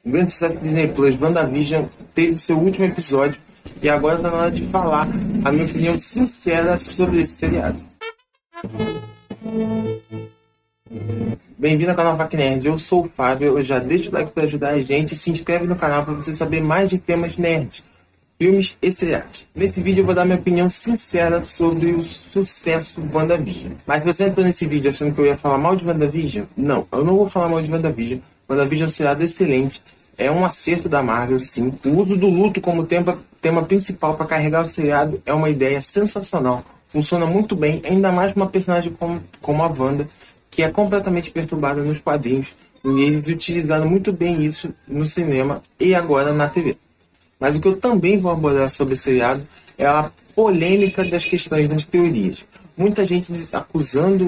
O grande sucesso do Disney Plus, WandaVision, teve seu último episódio e agora está na hora de falar a minha opinião sincera sobre esse seriado. Bem-vindo ao canal Fac Nerd, eu sou o Fábio, eu já deixo o like para ajudar a gente e se inscreve no canal para você saber mais de temas nerds, filmes e seriados. Nesse vídeo eu vou dar minha opinião sincera sobre o sucesso do WandaVision. Mas se você entrou nesse vídeo achando que eu ia falar mal de WandaVision, não, eu não vou falar mal de WandaVision. WandaVision é um seriado excelente, é um acerto da Marvel, sim. O uso do luto como tema principal para carregar o seriado é uma ideia sensacional. Funciona muito bem, ainda mais com uma personagem como a Wanda, que é completamente perturbada nos quadrinhos. E eles utilizaram muito bem isso no cinema e agora na TV. Mas o que eu também vou abordar sobre esse seriado é a polêmica das questões das teorias. Muita gente acusando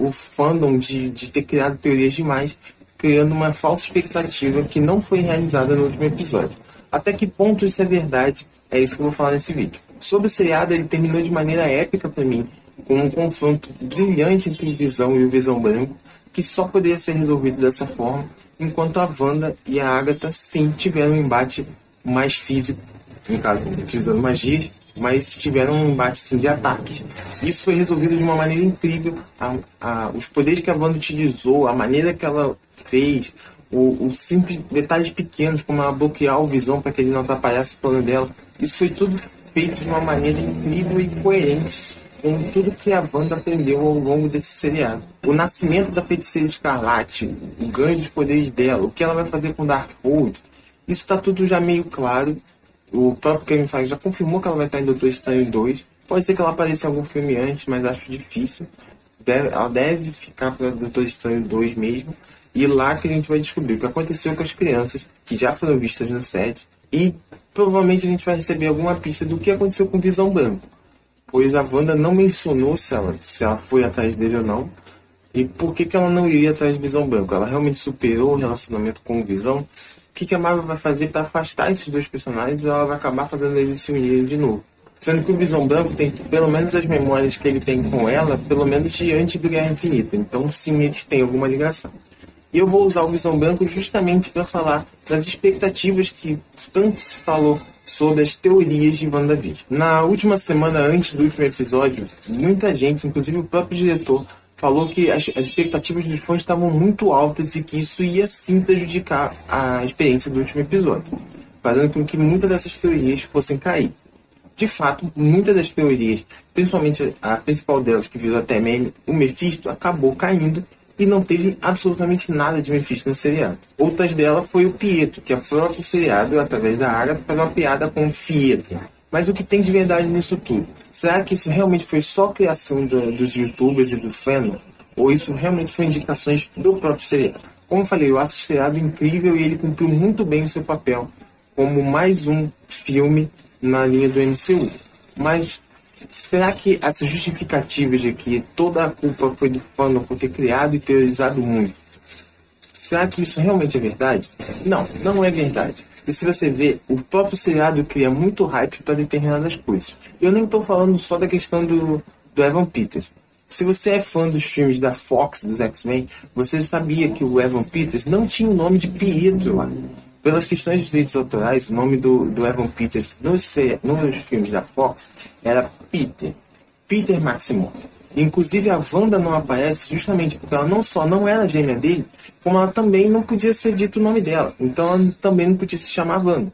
o fandom de ter criado teorias demais, criando uma falsa expectativa que não foi realizada no último episódio. Até que ponto isso é verdade? É isso que eu vou falar nesse vídeo. Sobre o seriado, ele terminou de maneira épica para mim, com um confronto brilhante entre o Visão e o Visão Branco, que só poderia ser resolvido dessa forma, enquanto a Wanda e a Agatha sim tiveram um embate mais físico, no caso, utilizando magias, mas tiveram um embate sim de ataques. Isso foi resolvido de uma maneira incrível. Os poderes que a Wanda utilizou, a maneira que ela fez, os simples detalhes pequenos, como ela bloquear o Visão para que ele não atrapalhasse o plano dela, isso foi tudo feito de uma maneira incrível e coerente com tudo que a Wanda aprendeu ao longo desse seriado. O nascimento da Feiticeira Escarlate, o ganho dos poderes dela, o que ela vai fazer com Darkhold, isso está tudo já meio claro. O próprio Kevin Feige já confirmou que ela vai estar em Doutor Estranho 2. Pode ser que ela apareça em algum filme antes, mas acho difícil. Ela deve ficar para Doutor Estranho 2 mesmo. E lá que a gente vai descobrir o que aconteceu com as crianças, que já foram vistas no set. E provavelmente a gente vai receber alguma pista do que aconteceu com o Visão Branco, pois a Wanda não mencionou se ela foi atrás dele ou não. E por que ela não iria atrás de Visão Branco? Ela realmente superou o relacionamento com o Visão? O que a Marvel vai fazer para afastar esses dois personagens, ou ela vai acabar fazendo eles se unirem de novo? Sendo que o Visão Branco tem pelo menos as memórias que ele tem com ela, pelo menos de antes do Guerra Infinita. Então sim, eles têm alguma ligação. E eu vou usar o Visão Branco justamente para falar das expectativas que tanto se falou sobre as teorias de WandaVision. Na última semana, antes do último episódio, muita gente, inclusive o próprio diretor, falou que as expectativas dos fãs estavam muito altas e que isso ia sim prejudicar a experiência do último episódio, fazendo com que muitas dessas teorias fossem cair. De fato, muitas das teorias, principalmente a principal delas, que virou até meme, o Mephisto, acabou caindo e não teve absolutamente nada de Mephisto no seriado. Outras delas foi o Pietro, que é o próprio seriado, através da Agatha, faz uma piada com o Pietro. Mas o que tem de verdade nisso tudo? Será que isso realmente foi só criação dos youtubers e do fandom? Ou isso realmente foi indicações do próprio seriado? Como eu falei, eu acho o seriado incrível e ele cumpriu muito bem o seu papel como mais um filme na linha do MCU. Mas será que essas justificativas de que toda a culpa foi do fandom por ter criado e teorizado muito, será que isso realmente é verdade? Não, não é verdade. E se você vê, o próprio seriado cria muito hype para determinadas coisas. Eu nem estou falando só da questão do Evan Peters. Se você é fã dos filmes da Fox, dos X-Men, você sabia que o Evan Peters não tinha o nome de Pietro lá. Pelas questões dos direitos autorais, o nome do Evan Peters nos filmes da Fox era Peter Maximoff. Inclusive a Wanda não aparece justamente porque ela não só não era gêmea dele, como ela também não podia ser dito o nome dela. Então ela também não podia se chamar Wanda.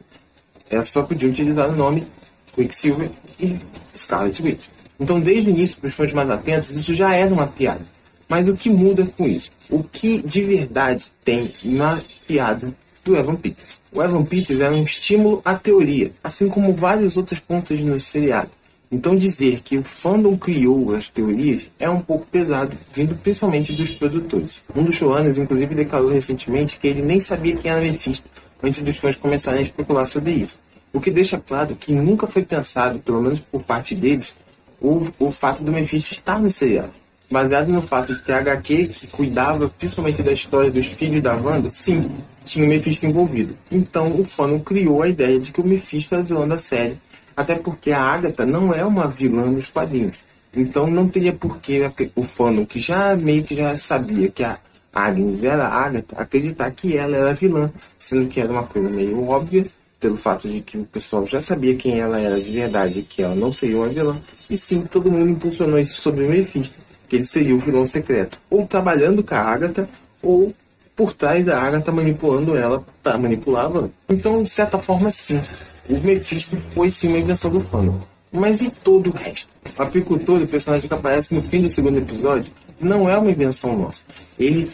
Ela só podia utilizar o nome Quicksilver e Scarlet Witch. Então desde o início, para os fãs mais atentos, isso já era uma piada. Mas o que muda com isso? O que de verdade tem na piada do Evan Peters? O Evan Peters era um estímulo à teoria, assim como vários outros pontos no seriado. Então dizer que o fandom criou as teorias é um pouco pesado, vindo principalmente dos produtores. Um dos showrunners, inclusive, declarou recentemente que ele nem sabia quem era Mephisto antes dos fãs começarem a especular sobre isso. O que deixa claro que nunca foi pensado, pelo menos por parte deles, o fato do Mephisto estar no seriado. Baseado no fato de que a HQ, que cuidava principalmente da história dos filhos da Wanda, sim, tinha o Mephisto envolvido. Então o fandom criou a ideia de que o Mephisto era o vilão da série, até porque a Agatha não é uma vilã nos quadrinhos. Então não teria por que o fandom, que já meio que já sabia que a Agnes era a Agatha, acreditar que ela era a vilã, sendo que era uma coisa meio óbvia, pelo fato de que o pessoal já sabia quem ela era de verdade, que ela não seria uma vilã, e sim, todo mundo impulsionou isso sobre o Mephisto, que ele seria o vilão secreto, ou trabalhando com a Agatha, ou por trás da Agatha manipulando ela para manipulá-la. Então, de certa forma, sim, o Mephisto foi sim uma invenção do fandom. Mas e todo o resto? O apicultor, o personagem que aparece no fim do segundo episódio, não é uma invenção nossa. Ele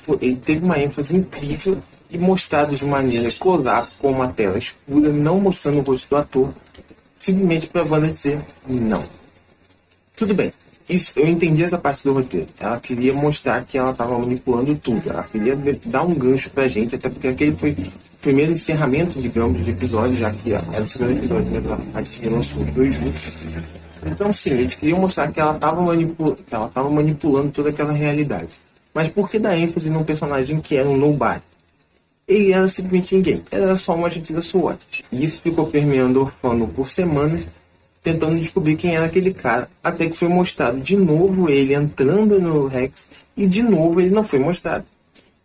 teve uma ênfase incrível e mostrado de maneira close-up com uma tela escura, não mostrando o rosto do ator, simplesmente para a Wanda dizer não. Tudo bem. Isso, eu entendi essa parte do roteiro. Ela queria mostrar que ela estava manipulando tudo. Ela queria dar um gancho pra gente, até porque aquele foi o primeiro encerramento, digamos, de episódio, já que era o segundo episódio, né? A Disney lançou os dois juntos. Então, sim, eles queriam mostrar que ela estava manipulando toda aquela realidade. Mas por que dar ênfase num personagem que era um nobody? Ele era simplesmente ninguém. Era só um agente da SWAT. E isso ficou permeando o fandom por semanas, tentando descobrir quem era aquele cara, até que foi mostrado de novo ele entrando no Rex, e de novo ele não foi mostrado.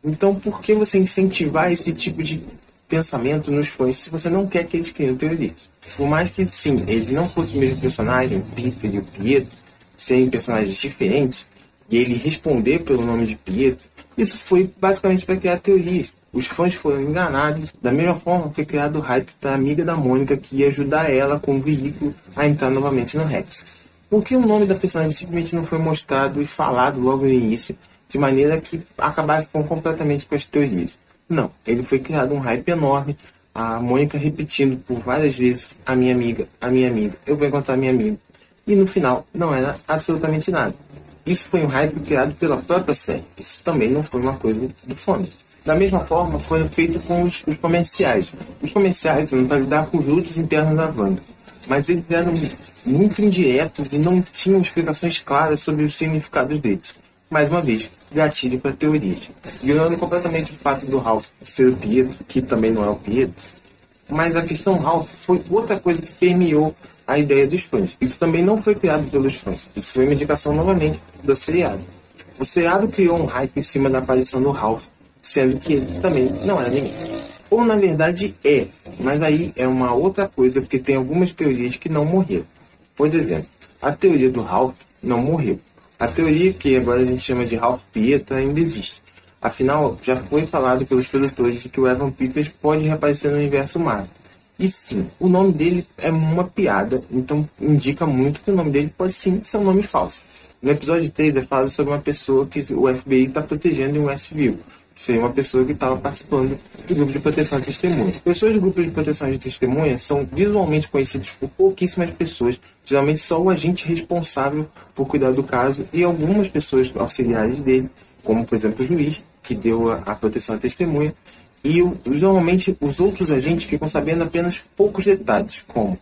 Então, por que você incentivar esse tipo de pensamento nos fãs se você não quer que eles criem teorias? Por mais que, sim, ele não fosse o mesmo personagem, o Peter e o Pietro, serem personagens diferentes, e ele responder pelo nome de Pietro, isso foi basicamente para criar teorias. Os fãs foram enganados. Da mesma forma, foi criado o hype para a amiga da Mônica que ia ajudar ela com o veículo a entrar novamente no Rex. Por que o nome da personagem simplesmente não foi mostrado e falado logo no início, de maneira que acabasse completamente com as teorias? Não, ele foi criado um hype enorme, a Mônica repetindo por várias vezes a minha amiga, eu vou encontrar a minha amiga. E no final, não era absolutamente nada. Isso foi um hype criado pela própria série. Isso também não foi uma coisa do fandom. Da mesma forma, foi feito com os comerciais. Os comerciais eram para lidar com os lutos internos da Wanda. Mas eles eram muito indiretos e não tinham explicações claras sobre os significados deles. Mais uma vez, gatilho para teorias. Ignorando completamente o fato do Ralph ser o Pietro, que também não é o Pietro. Mas a questão Ralph foi outra coisa que permeou a ideia dos fãs. Isso também não foi criado pelos fãs. Isso foi uma indicação novamente do seriado. O seriado criou um hype em cima da aparição do Ralph, sendo que ele também não era ninguém. Ou na verdade é, mas aí é uma outra coisa, porque tem algumas teorias que não morreram. Por exemplo, a teoria do Ralph não morreu. A teoria que agora a gente chama de Ralph Pietro ainda existe. Afinal, já foi falado pelos produtores de que o Evan Peters pode reaparecer no universo Marvel. E sim, o nome dele é uma piada, então indica muito que o nome dele pode sim ser um nome falso. No episódio 3 é falado sobre uma pessoa que o FBI está protegendo em Westview, que seria uma pessoa que estava participando do grupo de proteção de testemunha. Pessoas do grupo de proteção de testemunha são visualmente conhecidas por pouquíssimas pessoas, geralmente só o agente responsável por cuidar do caso e algumas pessoas auxiliares dele, como por exemplo o juiz, que deu a proteção à testemunha, e normalmente os outros agentes ficam sabendo apenas poucos detalhes, como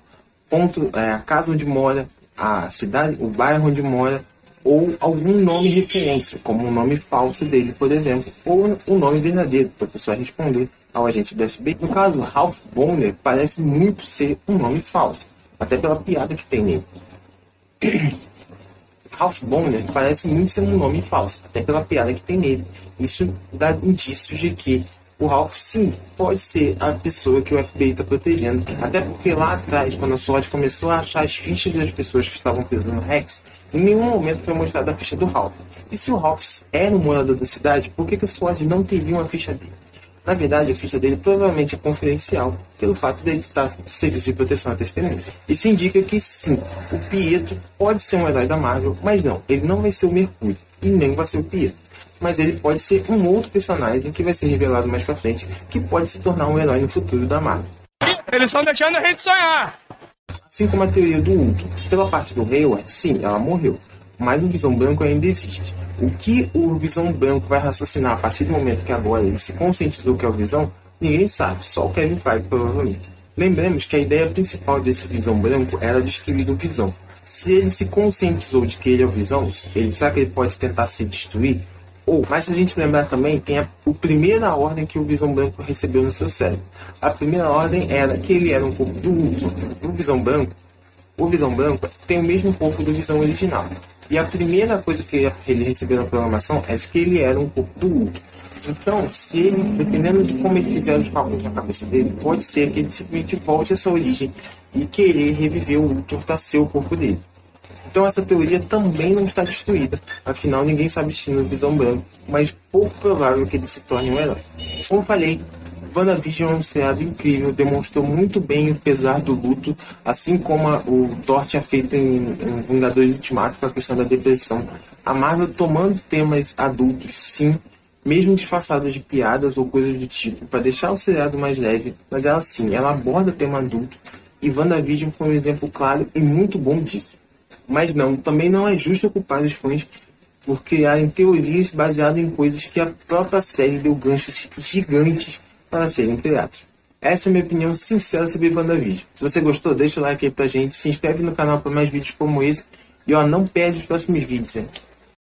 a casa onde mora, a cidade, o bairro onde mora, ou algum nome referência, como um nome falso dele, por exemplo, ou o nome verdadeiro, para a pessoa responder ao agente do FBI. No caso, Ralph Bonner parece muito ser um nome falso, até pela piada que tem nele. Ralph Bonner parece muito ser um nome falso, até pela piada que tem nele. Isso dá indícios de que o Ralph, sim, pode ser a pessoa que o FBI está protegendo. Até porque lá atrás, quando a SWAT começou a achar as fichas das pessoas que estavam presas no Rex, em nenhum momento foi mostrada a ficha do Ralph. E se o Ralph era um morador da cidade, por que a SWAT não teria uma ficha dele? Na verdade, a ficha dele provavelmente é confidencial, pelo fato dele estar no serviço de proteção à testemunha. Isso indica que sim, o Pietro pode ser um herói da Marvel, mas não, ele não vai ser o Mercúrio, e nem vai ser o Pietro. Mas ele pode ser um outro personagem que vai ser revelado mais pra frente, que pode se tornar um herói no futuro da Marvel. Eles estão deixando a gente sonhar! Assim como a teoria do Ultron. Pela parte do Hayward, sim, ela morreu, mas o Visão Branco ainda existe. O que o Visão Branco vai raciocinar a partir do momento que agora ele se conscientizou que é o Visão, ninguém sabe, só o Kevin Feige provavelmente. Lembremos que a ideia principal desse Visão Branco era destruir o Visão. Se ele se conscientizou de que ele é o Visão, será que ele pode tentar se destruir? Mas se a gente lembrar também, tem a primeira ordem que o Visão Branco recebeu no seu cérebro. A primeira ordem era que ele era um corpo do Ultron. O Visão Branco tem o mesmo corpo do Visão original. E a primeira coisa que ele recebeu na programação é de que ele era um corpo do Ultron. Então, se ele, dependendo de como ele fizer os cálculos na cabeça dele, pode ser que ele simplesmente volte a essa origem e querer reviver o Luthor para ser o corpo dele. Então essa teoria também não está destruída, afinal ninguém sabe o destino do Visão Branco, mas pouco provável que ele se torne um herói. Como falei, WandaVision é um seriado incrível, demonstrou muito bem o pesar do luto, assim como o Thor tinha feito em Vingadores Ultimato com a questão da depressão. A Marvel tomando temas adultos, sim, mesmo disfarçados de piadas ou coisas do tipo, para deixar o seriado mais leve, mas ela sim, ela aborda tema adulto, e WandaVision foi um exemplo claro e muito bom disso. Mas não, também não é justo culpar os fãs por criarem teorias baseadas em coisas que a própria série deu ganchos gigantes para serem criados. Essa é a minha opinião sincera sobre WandaVision. Se você gostou, deixa o like aí pra gente, se inscreve no canal para mais vídeos como esse e ó, não perde os próximos vídeos, hein?